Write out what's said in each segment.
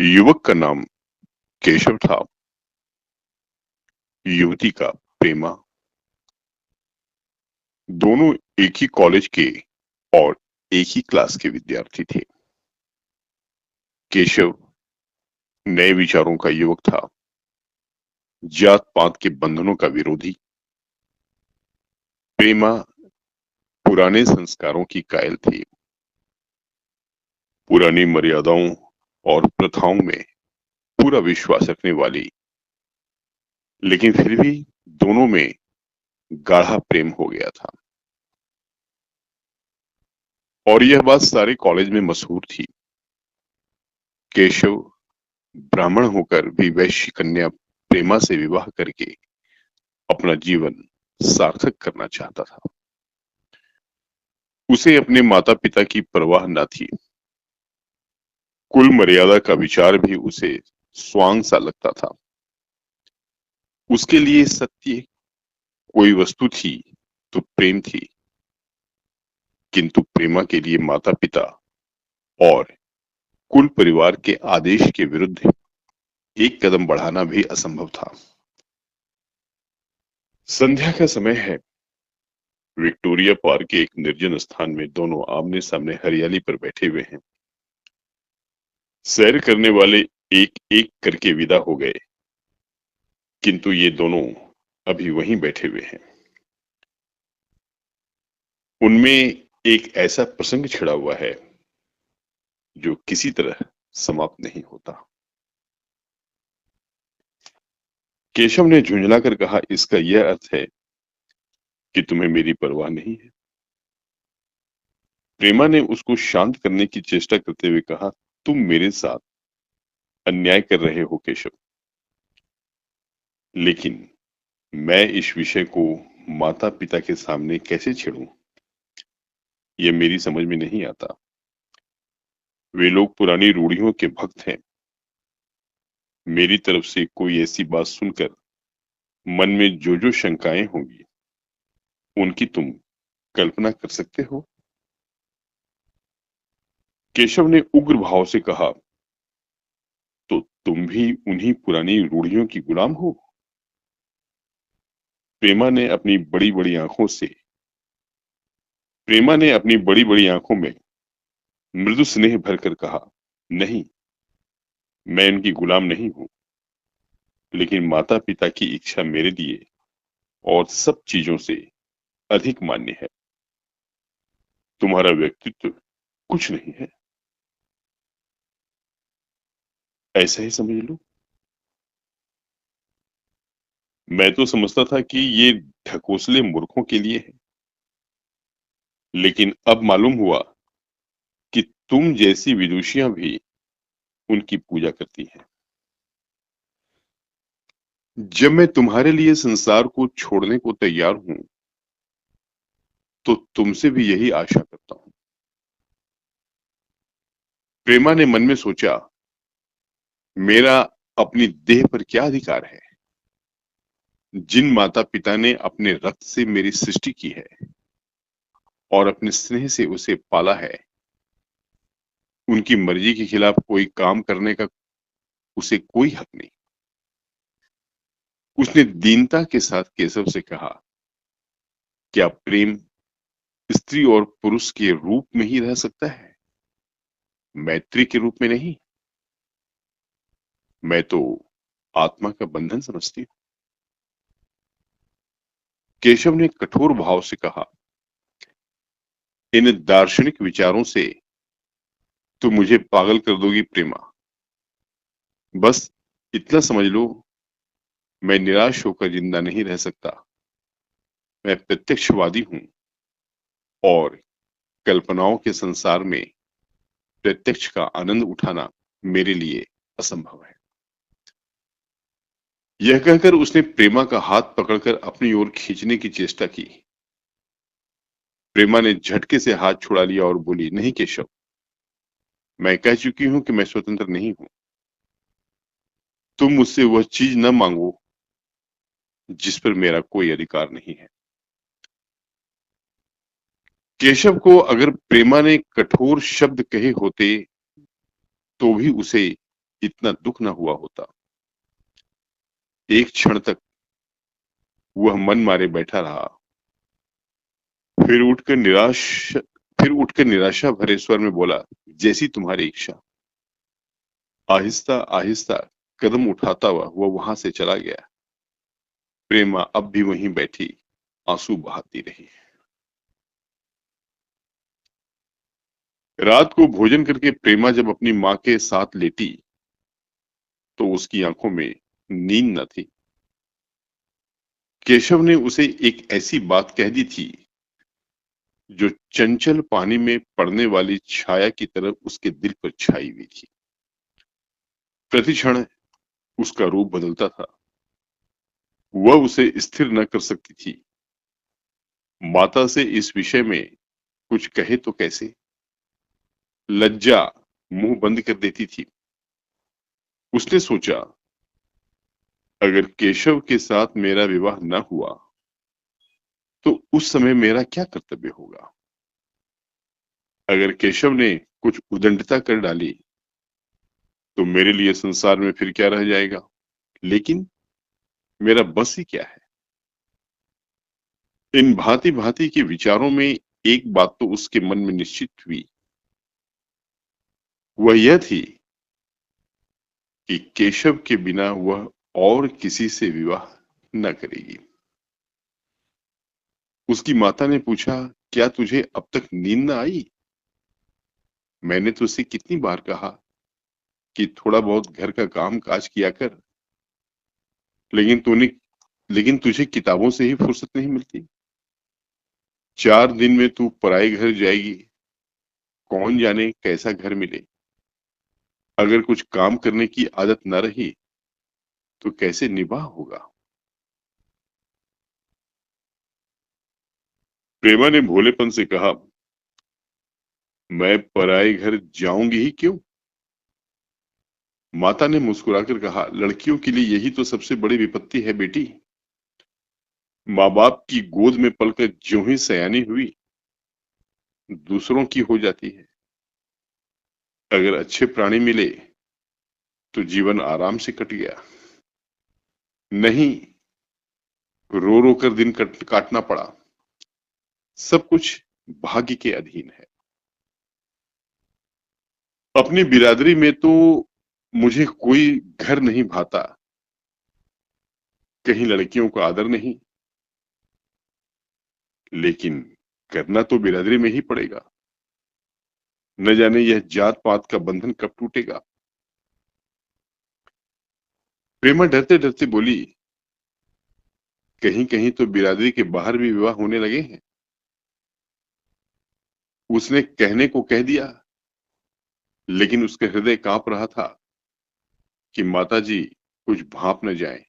युवक का नाम केशव था, युवती का प्रेमा। दोनों एक ही कॉलेज के और एक ही क्लास के विद्यार्थी थे। केशव नए विचारों का युवक था, जात पात के बंधनों का विरोधी। प्रेमा पुराने संस्कारों की कायल थी, पुरानी मर्यादाओं और प्रथाओं में पूरा विश्वास रखने वाली। लेकिन फिर भी दोनों में गाढ़ा प्रेम हो गया था, और यह बात सारे कॉलेज में मशहूर थी। केशव ब्राह्मण होकर भी वैश्य कन्या प्रेमा से विवाह करके अपना जीवन सार्थक करना चाहता था। उसे अपने माता पिता की परवाह न थी। कुल मर्यादा का विचार भी उसे स्वांग सा लगता था। उसके लिए सत्य कोई वस्तु थी तो प्रेम थी, किंतु प्रेमा के लिए माता पिता और कुल परिवार के आदेश के विरुद्ध एक कदम बढ़ाना भी असंभव था। संध्या का समय है। विक्टोरिया पार्क के एक निर्जन स्थान में दोनों आमने सामने हरियाली पर बैठे हुए हैं। सैर करने वाले एक एक करके विदा हो गए, किंतु ये दोनों अभी वहीं बैठे हुए हैं। उनमें एक ऐसा प्रसंग छिड़ा हुआ है जो किसी तरह समाप्त नहीं होता। केशव ने झुंझलाकर कहा, इसका यह अर्थ है कि तुम्हें मेरी परवाह नहीं है। प्रेमा ने उसको शांत करने की चेष्टा करते हुए कहा, तुम मेरे साथ अन्याय कर रहे हो केशव, लेकिन मैं इस विषय को माता पिता के सामने कैसे छेड़ूं, यह मेरी समझ में नहीं आता। वे लोग पुरानी रूढ़ियों के भक्त हैं। मेरी तरफ से कोई ऐसी बात सुनकर मन में जो जो शंकाएं होंगी, उनकी तुम कल्पना कर सकते हो। केशव ने उग्र भाव से कहा, तो तुम भी उन्हीं पुरानी रूढ़ियों की गुलाम हो। प्रेमा ने अपनी बड़ी बड़ी आंखों से प्रेमा ने अपनी बड़ी बड़ी आंखों में मृदु स्नेह भरकर कहा, नहीं, मैं इनकी गुलाम नहीं हूं, लेकिन माता पिता की इच्छा मेरे लिए और सब चीजों से अधिक मान्य है। तुम्हारा व्यक्तित्व कुछ नहीं है, ऐसा ही समझ लो। मैं तो समझता था कि ये ढकोसले मूर्खों के लिए है, लेकिन अब मालूम हुआ कि तुम जैसी विदुषियां भी उनकी पूजा करती हैं। जब मैं तुम्हारे लिए संसार को छोड़ने को तैयार हूं, तो तुमसे भी यही आशा करता हूं। प्रेमा ने मन में सोचा, मेरा अपनी देह पर क्या अधिकार है। जिन माता पिता ने अपने रक्त से मेरी सृष्टि की है और अपने स्नेह से उसे पाला है, उनकी मर्जी के खिलाफ कोई काम करने का उसे कोई हक नहीं। उसने दीनता के साथ केशव से कहा, क्या प्रेम स्त्री और पुरुष के रूप में ही रह सकता है, मैत्री के रूप में नहीं? मैं तो आत्मा का बंधन समझती हूँ। केशव ने कठोर भाव से कहा, इन दार्शनिक विचारों से तो मुझे पागल कर दोगी प्रेमा। बस इतना समझ लो, मैं निराश होकर जिंदा नहीं रह सकता। मैं प्रत्यक्षवादी हूं, और कल्पनाओं के संसार में प्रत्यक्ष का आनंद उठाना मेरे लिए असंभव है। यह कहकर उसने प्रेमा का हाथ पकड़कर अपनी ओर खींचने की चेष्टा की। प्रेमा ने झटके से हाथ छुड़ा लिया और बोली, नहीं केशव, मैं कह चुकी हूं कि मैं स्वतंत्र नहीं हूं। तुम मुझसे वह चीज न मांगो जिस पर मेरा कोई अधिकार नहीं है। केशव को अगर प्रेमा ने कठोर शब्द कहे होते तो भी उसे इतना दुख न हुआ होता। एक क्षण तक वह मन मारे बैठा रहा, फिर उठकर निराशा भरे स्वर में बोला, जैसी तुम्हारी इच्छा। आहिस्ता आहिस्ता कदम उठाता हुआ वह वहां से चला गया। प्रेमा अब भी वहीं बैठी आंसू बहाती रही। रात को भोजन करके प्रेमा जब अपनी मां के साथ लेटी तो उसकी आंखों में नींद न थी। केशव ने उसे एक ऐसी बात कह दी थी जो चंचल पानी में पड़ने वाली छाया की तरह उसके दिल पर छाई हुई थी। प्रतिक्षण उसका रूप बदलता था। वह उसे स्थिर न कर सकती थी। माता से इस विषय में कुछ कहे तो कैसे? लज्जा मुंह बंद कर देती थी। उसने सोचा, अगर केशव के साथ मेरा विवाह न हुआ तो उस समय मेरा क्या कर्तव्य होगा? अगर केशव ने कुछ उदंडता कर डाली तो मेरे लिए संसार में फिर क्या रह जाएगा? लेकिन मेरा बस ही क्या है? इन भांति भांति के विचारों में एक बात तो उसके मन में निश्चित हुई। वह यह थी कि केशव के बिना वह और किसी से विवाह न करेगी। उसकी माता ने पूछा, क्या तुझे अब तक नींद न आई? मैंने तुझसे कितनी बार कहा कि थोड़ा बहुत घर का काम काज किया कर, लेकिन तुझे किताबों से ही फुर्सत नहीं मिलती। 4 दिन में तू पराए घर जाएगी, कौन जाने कैसा घर मिले। अगर कुछ काम करने की आदत न रही तो कैसे निभाह होगा? प्रेमा ने भोलेपन से कहा, मैं पराए घर जाऊंगी ही क्यों? माता ने मुस्कुराकर कहा, लड़कियों के लिए यही तो सबसे बड़ी विपत्ति है बेटी। माँ बाप की गोद में पलकर ज्यों ही सयानी हुई, दूसरों की हो जाती है। अगर अच्छे प्राणी मिले तो जीवन आराम से कट गया, नहीं रो रो कर दिन काटना पड़ा। सब कुछ भाग्य के अधीन है। अपनी बिरादरी में तो मुझे कोई घर नहीं भाता, कहीं लड़कियों का आदर नहीं, लेकिन करना तो बिरादरी में ही पड़ेगा। न जाने यह जात पात का बंधन कब टूटेगा। प्रेमा डरते डरते बोली, कहीं कहीं तो बिरादरी के बाहर भी विवाह होने लगे हैं। उसने कहने को कह दिया, लेकिन उसका हृदय कांप रहा था कि माताजी कुछ भांप न जाए।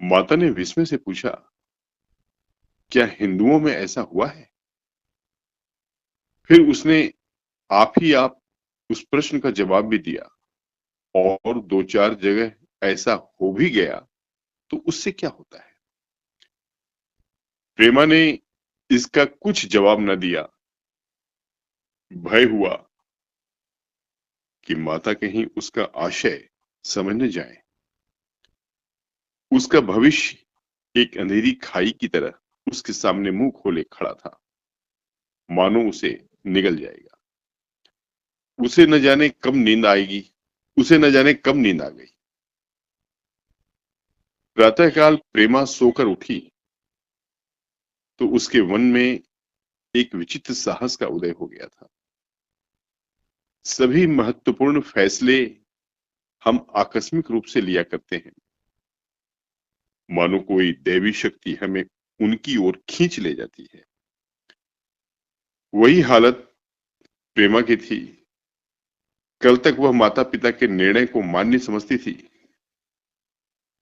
माता ने विस्मय से पूछा, क्या हिंदुओं में ऐसा हुआ है? फिर उसने आप उस प्रश्न का जवाब भी दिया, और 2-4 जगह ऐसा हो भी गया तो उससे क्या होता है? प्रेमा ने इसका कुछ जवाब न दिया। भय हुआ कि माता कहीं उसका आशय समझ न जाए। उसका भविष्य एक अंधेरी खाई की तरह उसके सामने मुंह खोले खड़ा था, मानो उसे निगल जाएगा। उसे न जाने कब नींद आएगी, उसे न जाने कब नींद आ गई। प्रातःकाल प्रेमा सोकर उठी तो उसके मन में एक विचित्र साहस का उदय हो गया था। सभी महत्वपूर्ण फैसले हम आकस्मिक रूप से लिया करते हैं, मानो कोई दैवी शक्ति हमें उनकी ओर खींच ले जाती है। वही हालत प्रेमा की थी। कल तक वह माता पिता के निर्णय को मान्य समझती थी,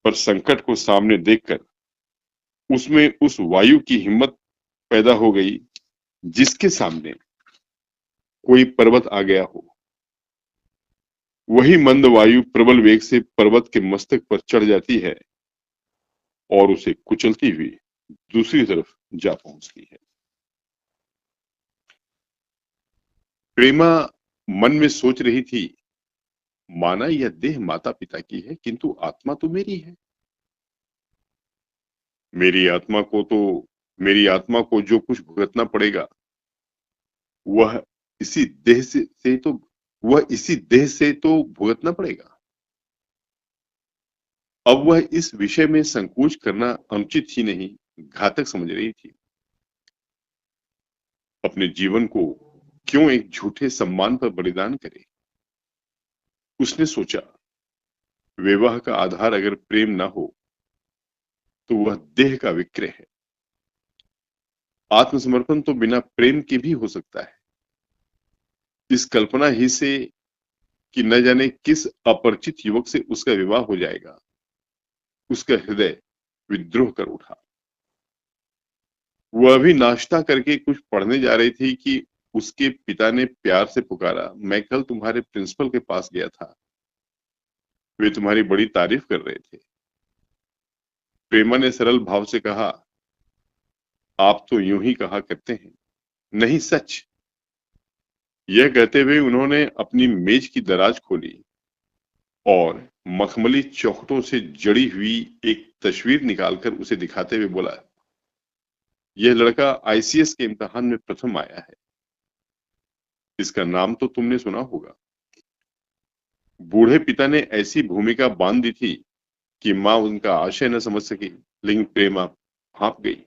पर संकट को सामने देखकर उसमें उस वायु की हिम्मत पैदा हो गई जिसके सामने कोई पर्वत आ गया हो। वही मंद वायु प्रबल वेग से पर्वत के मस्तक पर चढ़ जाती है और उसे कुचलती हुई दूसरी तरफ जा पहुंचती है। प्रेमा मन में सोच रही थी माना यह देह माता पिता की है, किंतु आत्मा तो मेरी है। मेरी आत्मा को तो मेरी आत्मा को जो कुछ भुगतना पड़ेगा वह इसी देह से तो वह इसी देह से तो भुगतना पड़ेगा। अब वह इस विषय में संकोच करना अनुचित ही नहीं, घातक समझ रही थी। अपने जीवन को क्यों एक झूठे सम्मान पर बलिदान करे। उसने सोचा, विवाह का आधार अगर प्रेम ना हो तो वह देह का विक्रय है। आत्मसमर्पण तो बिना प्रेम के भी हो सकता है। इस कल्पना ही से कि न जाने किस अपरिचित युवक से उसका विवाह हो जाएगा, उसका हृदय विद्रोह कर उठा। वह अभी नाश्ता करके कुछ पढ़ने जा रही थी कि उसके पिता ने प्यार से पुकारा, मैं कल तुम्हारे प्रिंसिपल के पास गया था, वे तुम्हारी बड़ी तारीफ कर रहे थे। प्रेमा ने सरल भाव से कहा, आप तो यूं ही कहा करते हैं। नहीं, सच। यह कहते हुए उन्होंने अपनी मेज की दराज खोली और मखमली चौखटों से जड़ी हुई एक तस्वीर निकालकर उसे दिखाते हुए बोला, यह लड़का आईसीएस के इम्तिहान में प्रथम आया है। इसका नाम तो तुमने सुना होगा। बूढ़े पिता ने ऐसी भूमिका बांध दी थी कि मां उनका आशय न समझ सकी, लेकिन प्रेमा भाप गई।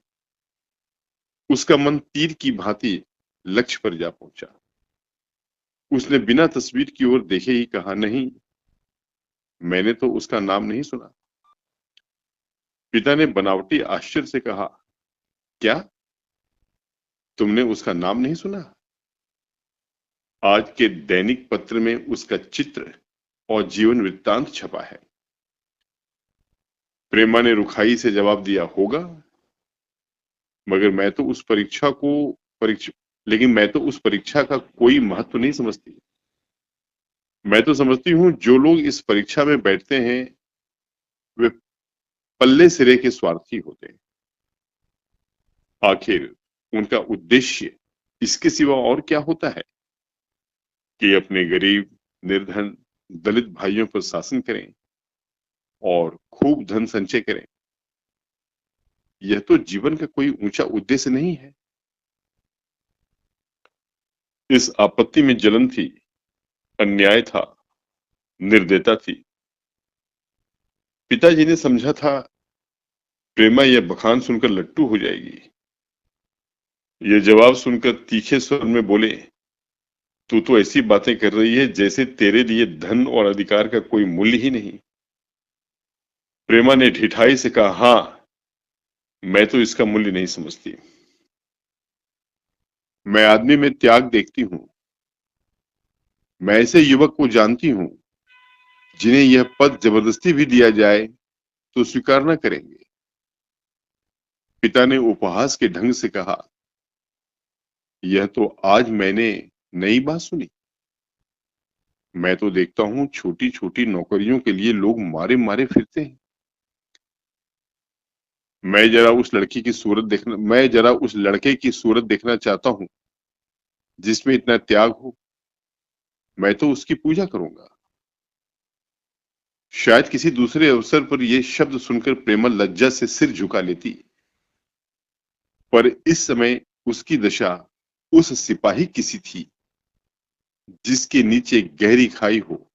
उसका मन तीर की भांति लक्ष्य पर जा पहुंचा। उसने बिना तस्वीर की ओर देखे ही कहा, नहीं, मैंने तो उसका नाम नहीं सुना। पिता ने बनावटी आश्चर्य से कहा, क्या तुमने उसका नाम नहीं सुना? आज के दैनिक पत्र में उसका चित्र और जीवन वृत्तांत छपा है। प्रेमा ने रुखाई से जवाब दिया, होगा, मगर मैं तो उस परीक्षा का कोई महत्व नहीं समझती। मैं तो समझती हूँ जो लोग इस परीक्षा में बैठते हैं वे पल्ले सिरे के स्वार्थी होते हैं। आखिर उनका उद्देश्य इसके सिवा और क्या होता है कि अपने गरीब, निर्धन, दलित भाइयों पर शासन करें और खूब धन संचय करें। यह तो जीवन का कोई ऊंचा उद्देश्य नहीं है। इस आपत्ति में जलन थी, अन्याय था, निर्दयता थी। पिताजी ने समझा था प्रेमा यह बखान सुनकर लट्टू हो जाएगी। यह जवाब सुनकर तीखे स्वर में बोले, तू तो ऐसी बातें कर रही है जैसे तेरे लिए धन और अधिकार का कोई मूल्य ही नहीं। प्रेमा ने ढिठाई से कहा, हाँ, मैं तो इसका मूल्य नहीं समझती। मैं आदमी में त्याग देखती हूँ। मैं ऐसे युवक को जानती हूँ जिन्हें यह पद जबरदस्ती भी दिया जाए तो स्वीकार न करेंगे। पिता ने उपहास के ढंग से कहा, यह तो आज मैंने नई बात सुनी। मैं तो देखता हूँ छोटी छोटी नौकरियों के लिए लोग मारे मारे फिरते हैं। मैं जरा उस लड़के की सूरत देखना चाहता हूँ जिसमें इतना त्याग हो। मैं तो उसकी पूजा करूंगा। शायद किसी दूसरे अवसर पर यह शब्द सुनकर प्रेमा लज्जा से सिर झुका लेती, पर इस समय उसकी दशा उस सिपाही की सी थी जिसके नीचे गहरी खाई हो।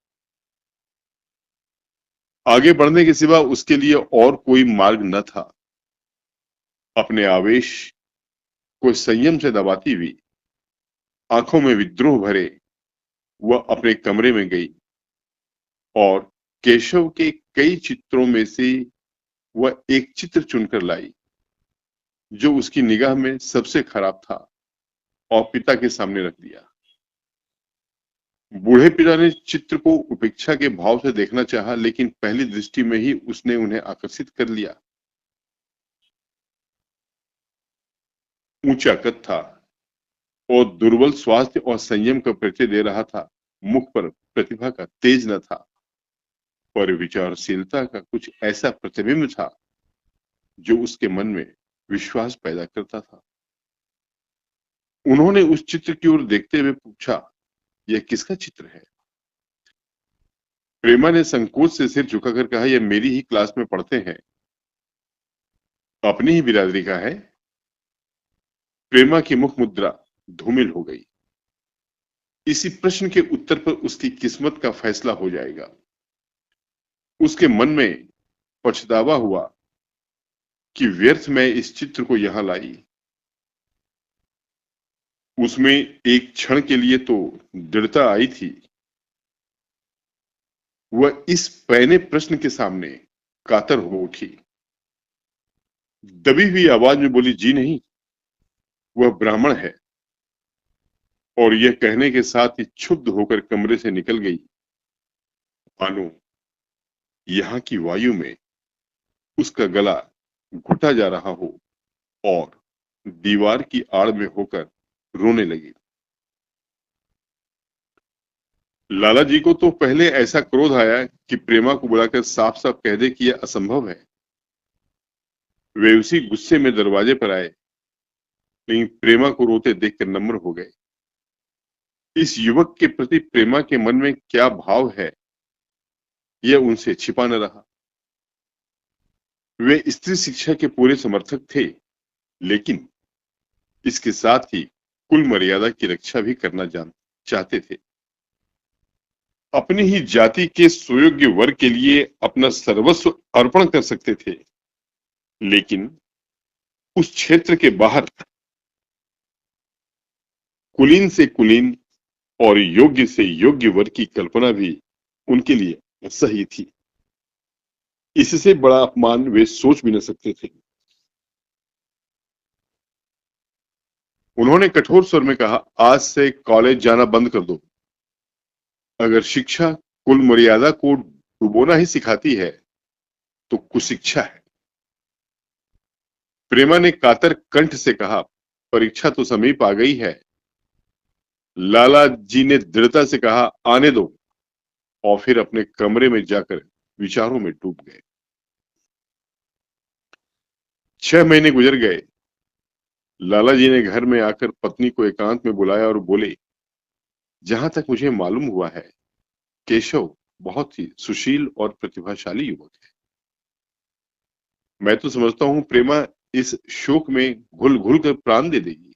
आगे बढ़ने के सिवा उसके लिए और कोई मार्ग न था। अपने आवेश को संयम से दबाती हुई, आंखों में विद्रोह भरे, वह अपने कमरे में गई और केशव के कई चित्रों में से वह एक चित्र चुनकर लाई जो उसकी निगाह में सबसे खराब था और पिता के सामने रख दिया। बूढ़े पिता ने चित्र को उपेक्षा के भाव से देखना चाहा, लेकिन पहली दृष्टि में ही उसने उन्हें आकर्षित कर लिया। ऊंचा कद था और दुर्बल स्वास्थ्य और संयम का परिचय दे रहा था। मुख पर प्रतिभा का तेज न था, पर विचारशीलता का कुछ ऐसा प्रतिबिंब था जो उसके मन में विश्वास पैदा करता था। उन्होंने उस चित्र की ओर देखते हुए पूछा, यह किसका चित्र है? प्रेमा ने संकोच से सिर झुकाकर कहा, यह मेरी ही क्लास में पढ़ते हैं, अपनी ही बिरादरी का है। प्रेमा की मुख मुद्रा धूमिल हो गई। इसी प्रश्न के उत्तर पर उसकी किस्मत का फैसला हो जाएगा। उसके मन में पछतावा हुआ कि व्यर्थ में इस चित्र को यहां लाई। उसमें एक क्षण के लिए तो दृढ़ता आई थी। वह इस पैने प्रश्न के सामने कातर हो उठी। दबी हुई आवाज में बोली, जी नहीं, वह ब्राह्मण है। और यह कहने के साथ ही क्षुब्ध होकर कमरे से निकल गई, मानो यहां की वायु में उसका गला घुटा जा रहा हो और दीवार की आड़ में होकर रोने लगी। लाला जी को तो पहले ऐसा क्रोध आया कि प्रेमा को बुलाकर साफ साफ कह दे कि यह असंभव है। वे उसी गुस्से में दरवाजे पर आए, लेकिन प्रेमा को रोते देखकर नम्र हो गए। इस युवक के प्रति प्रेमा के मन में क्या भाव है, यह उनसे छिपा न रहा। वे स्त्री शिक्षा के पूरे समर्थक थे, लेकिन इसके साथ ही कुल मर्यादा की रक्षा भी करना चाहते थे। अपनी ही जाति के सुयोग्य वर्ग के लिए अपना सर्वस्व अर्पण कर सकते थे, लेकिन उस क्षेत्र के बाहर कुलीन से कुलीन और योग्य से योग्य वर्ग की कल्पना भी उनके लिए सही थी। इससे बड़ा अपमान वे सोच भी न सकते थे। उन्होंने कठोर स्वर में कहा, आज से कॉलेज जाना बंद कर दो। अगर शिक्षा कुल मर्यादा को डुबोना ही सिखाती है तो कुशिक्षा है। प्रेमा ने कातर कंठ से कहा, परीक्षा तो समीप आ गई है। लाला जी ने दृढ़ता से कहा, आने दो, और फिर अपने कमरे में जाकर विचारों में डूब गए। 6 महीने गुजर गए। लाला जी ने घर में आकर पत्नी को एकांत में बुलाया और बोले, जहां तक मुझे मालूम हुआ है, केशव बहुत ही सुशील और प्रतिभाशाली युवक है। मैं तो समझता हूं प्रेमा इस शोक में घुल घुल कर प्राण दे देगी।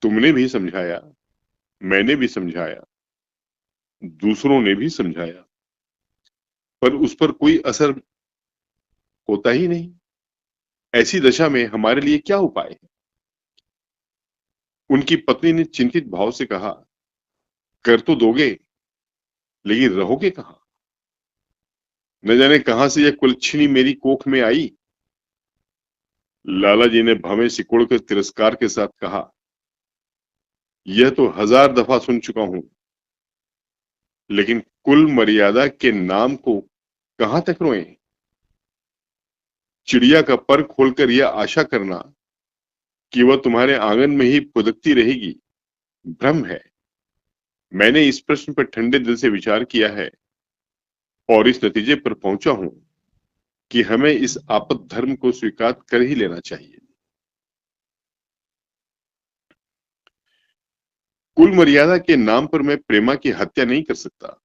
तुमने भी समझाया, मैंने भी समझाया, दूसरों ने भी समझाया, पर उस पर कोई असर होता ही नहीं। ऐसी दशा में हमारे लिए क्या उपाय है? उनकी पत्नी ने चिंतित भाव से कहा, कर तो दोगे, लेकिन रहोगे कहां? न जाने कहां से यह कुलच्छिनी मेरी कोख में आई। लाला जी ने भवें सिकोड़कर तिरस्कार के साथ कहा, यह तो 1000 दफा सुन चुका हूं, लेकिन कुल मर्यादा के नाम को कहां तक रोएं? चिड़िया का पर खोलकर यह आशा करना कि वह तुम्हारे आंगन में ही फुदकती रहेगी, भ्रम है। मैंने इस प्रश्न पर ठंडे दिल से विचार किया है और इस नतीजे पर पहुंचा हूं कि हमें इस आपद धर्म को स्वीकार कर ही लेना चाहिए। कुल मर्यादा के नाम पर मैं प्रेमा की हत्या नहीं कर सकता।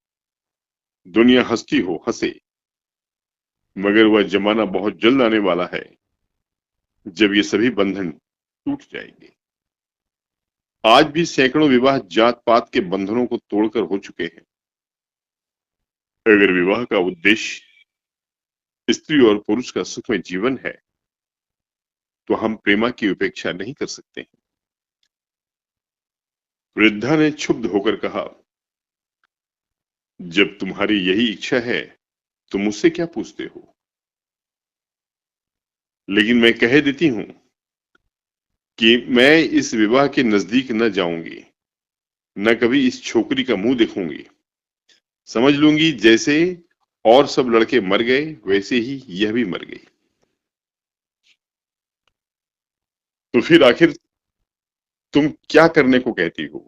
दुनिया हंसती हो हंसे, मगर वह जमाना बहुत जल्द आने वाला है जब ये सभी बंधन टूट जाएंगे। आज भी सैकड़ों विवाह जात पात के बंधनों को तोड़कर हो चुके हैं। अगर विवाह का उद्देश्य स्त्री और पुरुष का सुखमय जीवन है, तो हम प्रेमा की उपेक्षा नहीं कर सकते। वृद्धा ने क्षुब्ध होकर कहा, जब तुम्हारी यही इच्छा है तो मुझसे क्या पूछते हो? लेकिन मैं कह देती हूं कि मैं इस विवाह के नजदीक न जाऊंगी, न कभी इस छोकरी का मुंह देखूंगी। समझ लूंगी जैसे और सब लड़के मर गए, वैसे ही यह भी मर गई। तो फिर आखिर तुम क्या करने को कहती हो?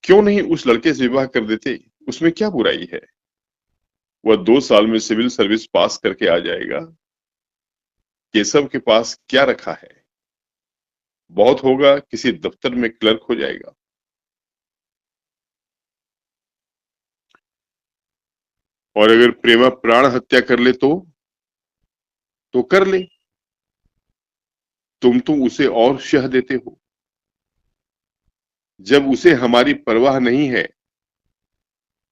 क्यों नहीं उस लड़के से विवाह कर देते? उसमें क्या बुराई है? वह 2 साल में सिविल सर्विस पास करके आ जाएगा। केशव के पास क्या रखा है? बहुत होगा किसी दफ्तर में क्लर्क हो जाएगा। और अगर प्रेमा प्राण हत्या कर ले तो कर ले। तुम तो उसे और शह देते हो। जब उसे हमारी परवाह नहीं है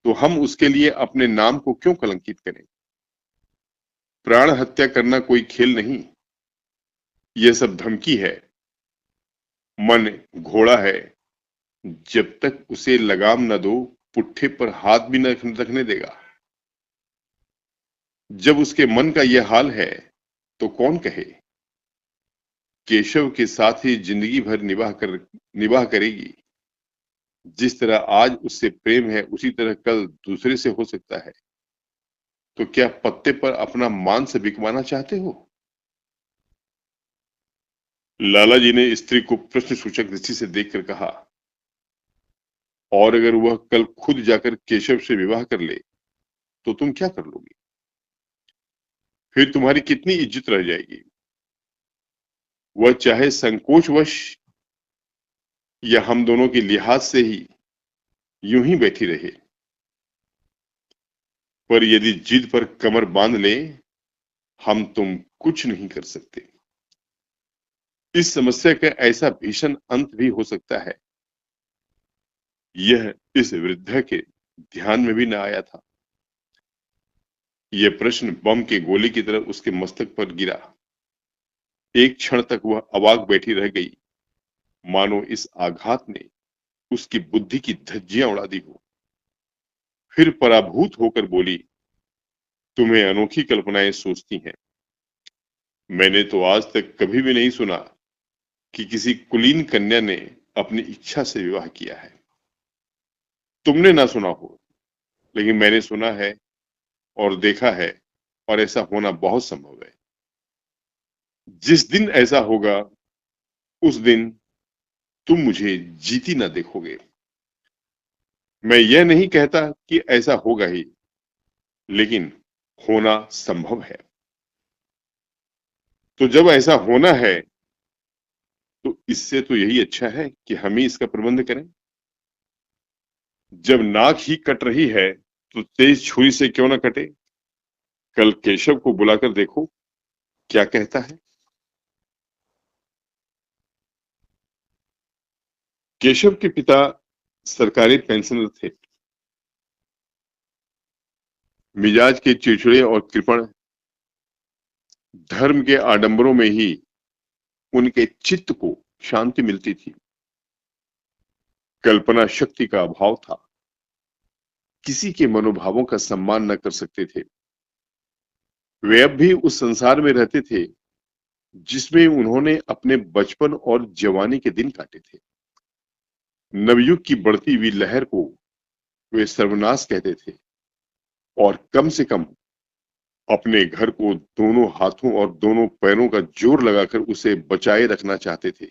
तो हम उसके लिए अपने नाम को क्यों कलंकित करें? प्राण हत्या करना कोई खेल नहीं, यह सब धमकी है। मन घोड़ा है, जब तक उसे लगाम न दो पुट्ठे पर हाथ भी न रखने देगा। जब उसके मन का यह हाल है तो कौन कहे केशव के साथ ही जिंदगी भर निवाह करेगी। जिस तरह आज उससे प्रेम है उसी तरह कल दूसरे से हो सकता है। तो क्या पत्ते पर अपना मांस बिकवाना चाहते हो? लाला जी ने स्त्री को प्रश्न सूचक दृष्टि से देखकर कहा, और अगर वह कल खुद जाकर केशव से विवाह कर ले तो तुम क्या कर लोगी? फिर तुम्हारी कितनी इज्जत रह जाएगी? वह चाहे संकोचवश या हम दोनों के लिहाज से ही यूं ही बैठी रहे, पर यदि जिद पर कमर बांध ले हम तुम कुछ नहीं कर सकते। इस समस्या का ऐसा भीषण अंत भी हो सकता है, यह इस वृद्ध के ध्यान में भी न आया था। यह प्रश्न बम के गोले की तरह उसके मस्तक पर गिरा। एक क्षण तक वह अवाक बैठी रह गई, मानो इस आघात ने उसकी बुद्धि की धज्जियां उड़ा दी हो। फिर पराभूत होकर बोली, तुम्हें अनोखी कल्पनाएं सोचती हैं। मैंने तो आज तक कभी भी नहीं सुना कि किसी कुलीन कन्या ने अपनी इच्छा से विवाह किया है। तुमने ना सुना हो, लेकिन मैंने सुना है और देखा है, और ऐसा होना बहुत संभव है। जिस दिन ऐसा होगा उस दिन तुम मुझे जीती ना देखोगे। मैं यह नहीं कहता कि ऐसा होगा ही, लेकिन होना संभव है। तो जब ऐसा होना है तो इससे तो यही अच्छा है कि हम ही इसका प्रबंध करें। जब नाक ही कट रही है तो तेज छुरी से क्यों ना कटे। कल केशव को बुलाकर देखो क्या कहता है। केशव के पिता सरकारी पेंशनर थे। मिजाज के चिड़चिड़े और कृपण, धर्म के आडंबरों में ही उनके चित्त को शांति मिलती थी। कल्पना शक्ति का अभाव था, किसी के मनोभावों का सम्मान न कर सकते थे। वे अब भी उस संसार में रहते थे जिसमें उन्होंने अपने बचपन और जवानी के दिन काटे थे। नवयुग की बढ़ती हुई लहर को वे सर्वनाश कहते थे, और कम से कम अपने घर को दोनों हाथों और दोनों पैरों का जोर लगाकर उसे बचाए रखना चाहते थे।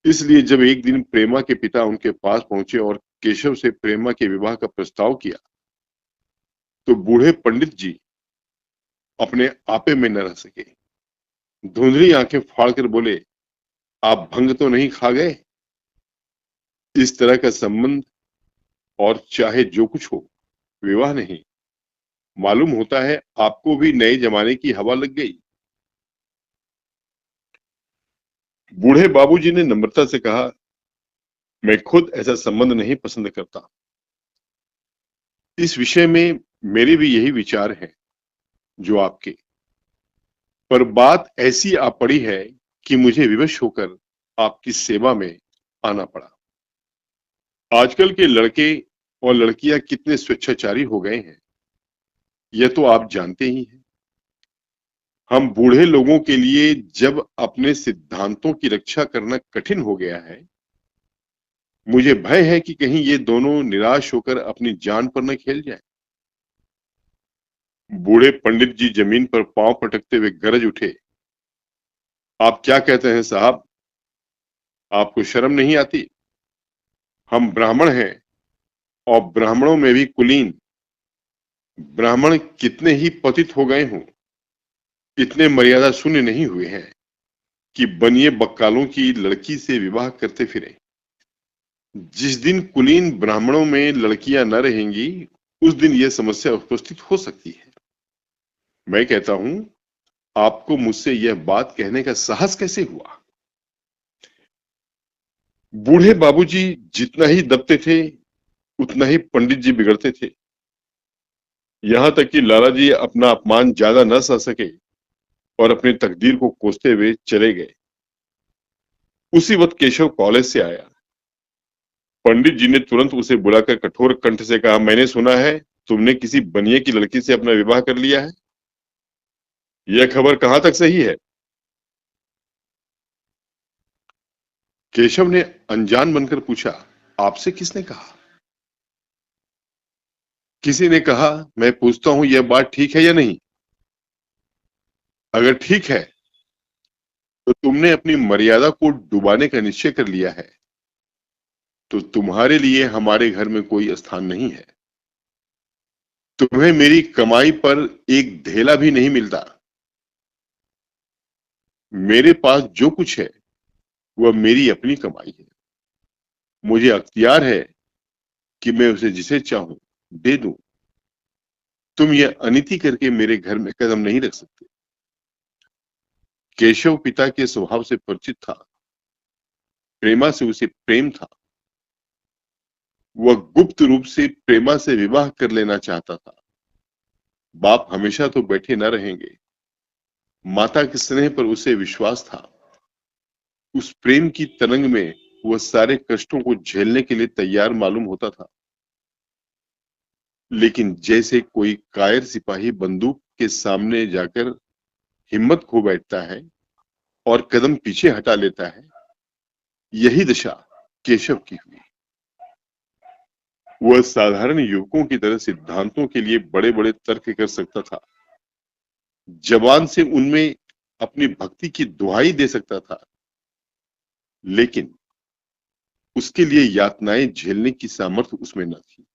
इसलिए जब एक दिन प्रेमा के पिता उनके पास पहुंचे और केशव से प्रेमा के विवाह का प्रस्ताव किया, तो बूढ़े पंडित जी अपने आपे में न रह सके। धुंधली आंखें फाड़कर बोले, आप भंग तो नहीं खा गए? इस तरह का संबंध, और चाहे जो कुछ हो, विवाह नहीं। मालूम होता है आपको भी नए जमाने की हवा लग गई। बूढ़े बाबूजी ने नम्रता से कहा, मैं खुद ऐसा संबंध नहीं पसंद करता। इस विषय में मेरे भी यही विचार हैं जो आपके, पर बात ऐसी आ पड़ी है कि मुझे विवश होकर आपकी सेवा में आना पड़ा। आजकल के लड़के और लड़कियां कितने स्वेच्छाचारी हो गए हैं, यह तो आप जानते ही हैं। हम बूढ़े लोगों के लिए जब अपने सिद्धांतों की रक्षा करना कठिन हो गया है, मुझे भय है कि कहीं ये दोनों निराश होकर अपनी जान पर न खेल जाएं। बूढ़े पंडित जी जमीन पर पांव पटकते हुए गरज उठे, आप क्या कहते हैं साहब? आपको शर्म नहीं आती? हम ब्राह्मण हैं, और ब्राह्मणों में भी कुलीन। ब्राह्मण कितने ही पतित हो गए हों, इतने मर्यादा शून्य नहीं हुए हैं कि बनिए बक्कालों की लड़की से विवाह करते फिरें। जिस दिन कुलीन ब्राह्मणों में लड़कियां न रहेंगी, उस दिन यह समस्या उपस्थित हो सकती है। मैं कहता हूं, आपको मुझसे यह बात कहने का साहस कैसे हुआ? बूढ़े बाबूजी जितना ही दबते थे, उतना ही पंडित जी बिगड़ते थे। यहां तक कि लाला जी अपना अपमान ज्यादा न सह सके और अपनी तकदीर को कोसते हुए चले गए। उसी वक्त केशव कॉलेज से आया। पंडित जी ने तुरंत उसे बुलाकर कठोर कंठ से कहा, मैंने सुना है तुमने किसी बनिए की लड़की से अपना विवाह कर लिया है। यह खबर कहां तक सही है? केशव ने अनजान बनकर पूछा, आपसे किसने कहा? किसी ने कहा। मैं पूछता हूं, यह बात ठीक है या नहीं? अगर ठीक है तो तुमने अपनी मर्यादा को डुबाने का निश्चय कर लिया है, तो तुम्हारे लिए हमारे घर में कोई स्थान नहीं है। तुम्हें मेरी कमाई पर एक धेला भी नहीं मिलता। मेरे पास जो कुछ है वह मेरी अपनी कमाई है। मुझे अख्तियार है कि मैं उसे जिसे चाहूं दे दूं। तुम यह अनिति करके मेरे घर में कदम नहीं रख सकते। केशव पिता के स्वभाव से परिचित था। प्रेमा से उसे प्रेम था। वह गुप्त रूप से प्रेमा से विवाह कर लेना चाहता था। बाप हमेशा तो बैठे न रहेंगे। माता के स्नेह पर उसे विश्वास था। उस प्रेम की तरंग में वह सारे कष्टों को झेलने के लिए तैयार मालूम होता था। लेकिन जैसे कोई कायर सिपाही बंदूक के सामने जाकर हिम्मत खो बैठता है और कदम पीछे हटा लेता है, यही दशा केशव की हुई। वह साधारण युवकों की तरह सिद्धांतों के लिए बड़े बड़े तर्क कर सकता था। जबान से उनमें अपनी भक्ति की दुहाई दे सकता था, लेकिन उसके लिए यातनाएं झेलने की सामर्थ्य उसमें न थी।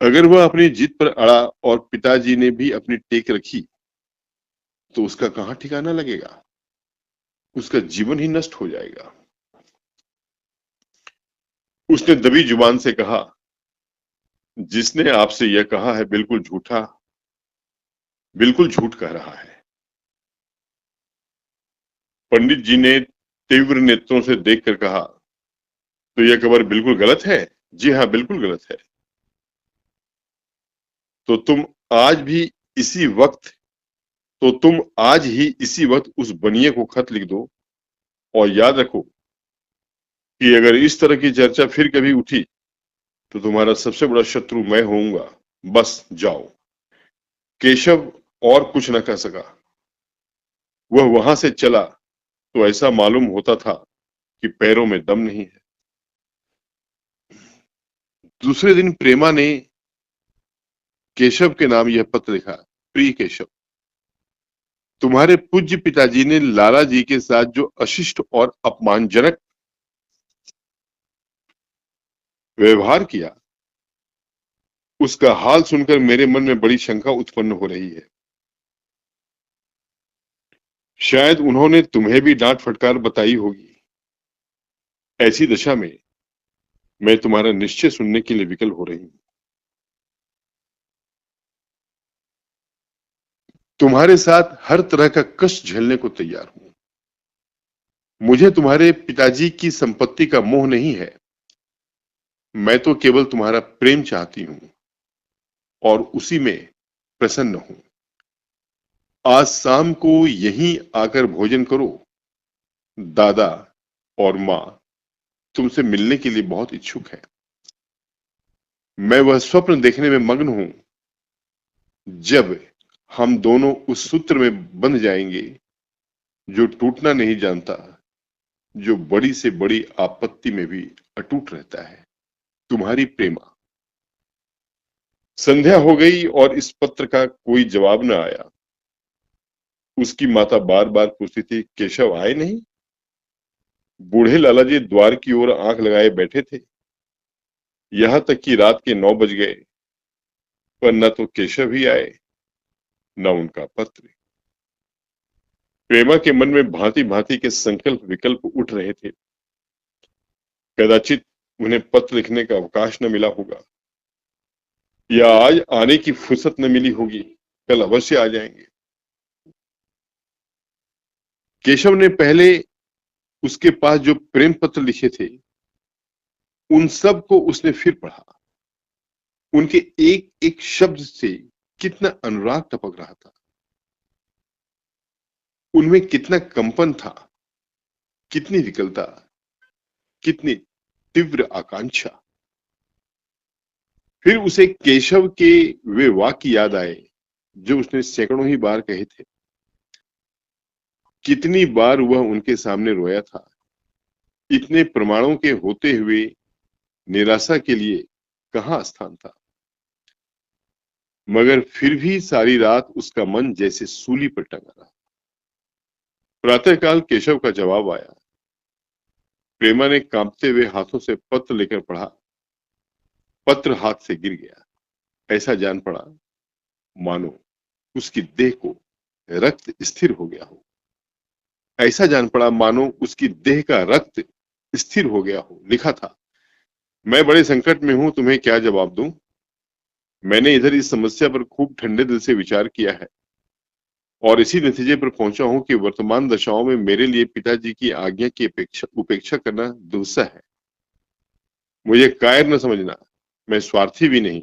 अगर वह अपनी जिद पर अड़ा और पिताजी ने भी अपनी टेक रखी, तो उसका कहां ठिकाना लगेगा? उसका जीवन ही नष्ट हो जाएगा। उसने दबी जुबान से कहा, जिसने आपसे यह कहा है बिल्कुल झूठा, बिल्कुल झूठ कह रहा है। पंडित जी ने तीव्र नेत्रों से देखकर कहा, तो यह खबर बिल्कुल गलत है? जी हाँ, बिल्कुल गलत है। तो तुम आज भी इसी वक्त तो तुम आज ही इसी वक्त उस बनिए को खत लिख दो, और याद रखो कि अगर इस तरह की चर्चा फिर कभी उठी तो तुम्हारा सबसे बड़ा शत्रु मैं होऊंगा। बस जाओ। केशव और कुछ न कह सका। वह वहां से चला तो ऐसा मालूम होता था कि पैरों में दम नहीं है। दूसरे दिन प्रेमा ने केशव के नाम यह पत्र लिखा, प्रिय केशव, तुम्हारे पूज्य पिताजी ने लाला जी के साथ जो अशिष्ट और अपमानजनक व्यवहार किया, उसका हाल सुनकर मेरे मन में बड़ी शंका उत्पन्न हो रही है। शायद उन्होंने तुम्हें भी डांट फटकार बताई होगी। ऐसी दशा में मैं तुम्हारा निश्चय सुनने के लिए विकल हो रही हूं। तुम्हारे साथ हर तरह का कष्ट झेलने को तैयार हूं। मुझे तुम्हारे पिताजी की संपत्ति का मोह नहीं है। मैं तो केवल तुम्हारा प्रेम चाहती हूं और उसी में प्रसन्न हूं। आज शाम को यहीं आकर भोजन करो। दादा और मां तुमसे मिलने के लिए बहुत इच्छुक है। मैं वह स्वप्न देखने में मग्न हूं जब हम दोनों उस सूत्र में बंध जाएंगे जो टूटना नहीं जानता, जो बड़ी से बड़ी आपत्ति में भी अटूट रहता है। तुम्हारी प्रेमा। संध्या हो गई और इस पत्र का कोई जवाब न आया। उसकी माता बार बार पूछती थी, केशव आए नहीं? बूढ़े लाला जी द्वार की ओर आंख लगाए बैठे थे। यहां तक कि रात के 9 बज गए, पर न तो केशव ही आए, न उनका पत्र। प्रेमा के मन में भांति भांति के संकल्प विकल्प उठ रहे थे। कदाचित उन्हें पत्र लिखने का अवकाश न मिला होगा। या आज आने की फुर्सत न मिली होगी, कल अवश्य आ जाएंगे। केशव ने पहले उसके पास जो प्रेम पत्र लिखे थे उन सब को उसने फिर पढ़ा। उनके एक एक शब्द से कितना अनुराग टपक रहा था, उनमें कितना कंपन था, कितनी विकलता, कितनी तीव्र आकांक्षा। फिर उसे केशव के वे वाक्य याद आए जो उसने सैकड़ों ही बार कहे थे। कितनी बार वह उनके सामने रोया था। इतने प्रमाणों के होते हुए निराशा के लिए कहां स्थान था। मगर फिर भी सारी रात उसका मन जैसे सूली पर टंगा रहा। प्रातःकाल केशव का जवाब आया। प्रेमा ने कांपते हुए हाथों से पत्र लेकर पढ़ा। पत्र हाथ से गिर गया। ऐसा जान पड़ा मानो उसकी देह को रक्त स्थिर हो गया हो। ऐसा जान पड़ा मानो उसकी देह का रक्त स्थिर हो गया हो। लिखा था, मैं बड़े संकट में हूं, तुम्हें क्या जवाब दूं। मैंने इधर इस समस्या पर खूब ठंडे दिल से विचार किया है और इसी नतीजे पर पहुंचा हूं कि वर्तमान दशाओं में मेरे लिए पिताजी की आज्ञा की उपेक्षा करना दुस्सह है। मुझे कायर न समझना, मैं स्वार्थी भी नहीं,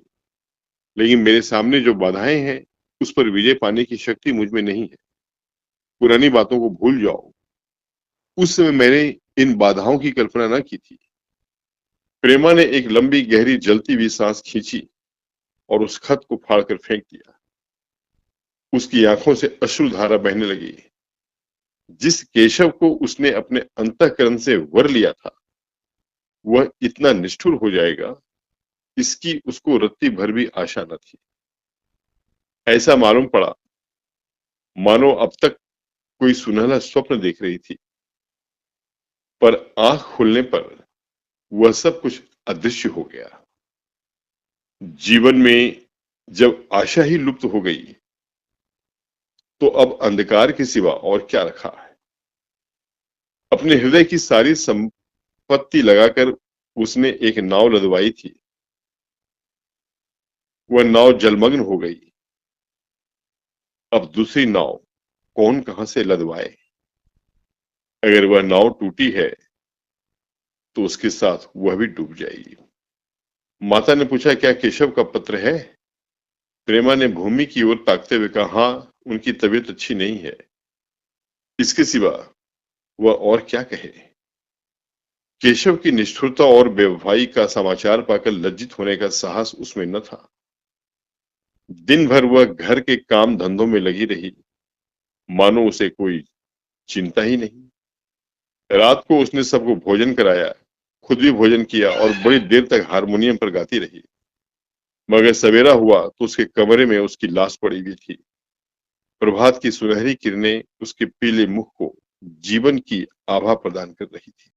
लेकिन मेरे सामने जो बाधाएं हैं उस पर विजय पाने की शक्ति मुझ में नहीं है। पुरानी बातों को भूल जाओ। उस समय मैंने इन बाधाओं की कल्पना न की थी। प्रेमा ने एक लंबी गहरी जलती हुई सांस खींची और उस खत को फाड़कर फेंक दिया। उसकी आंखों से अश्रुधारा बहने लगी। जिस केशव को उसने अपने अंतःकरण से वर लिया था वह इतना निष्ठुर हो जाएगा, इसकी उसको रत्ती भर भी आशा न थी। ऐसा मालूम पड़ा मानो अब तक कोई सुनहरा स्वप्न देख रही थी, पर आंख खुलने पर वह सब कुछ अदृश्य हो गया। जीवन में जब आशा ही लुप्त हो गई तो अब अंधकार के सिवा और क्या रखा है। अपने हृदय की सारी संपत्ति लगाकर उसने एक नाव लदवाई थी। वह नाव जलमग्न हो गई। अब दूसरी नाव कौन कहां से लदवाए। अगर वह नाव टूटी है तो उसके साथ वह भी डूब जाएगी। माता ने पूछा, क्या केशव का पत्र है। प्रेमा ने भूमि की ओर ताकते हुए कहा, हाँ, उनकी तबीयत अच्छी नहीं है। इसके सिवा वह और क्या कहे। केशव की निष्ठुरता और बेवफाई का समाचार पाकर लज्जित होने का साहस उसमें न था। दिन भर वह घर के काम धंधों में लगी रही, मानो उसे कोई चिंता ही नहीं। रात को उसने सबको भोजन कराया, खुद भी भोजन किया और बड़ी देर तक हारमोनियम पर गाती रही। मगर सवेरा हुआ तो उसके कमरे में उसकी लाश पड़ी हुई थी। प्रभात की सुनहरी किरणें उसके पीले मुख को जीवन की आभा प्रदान कर रही थी।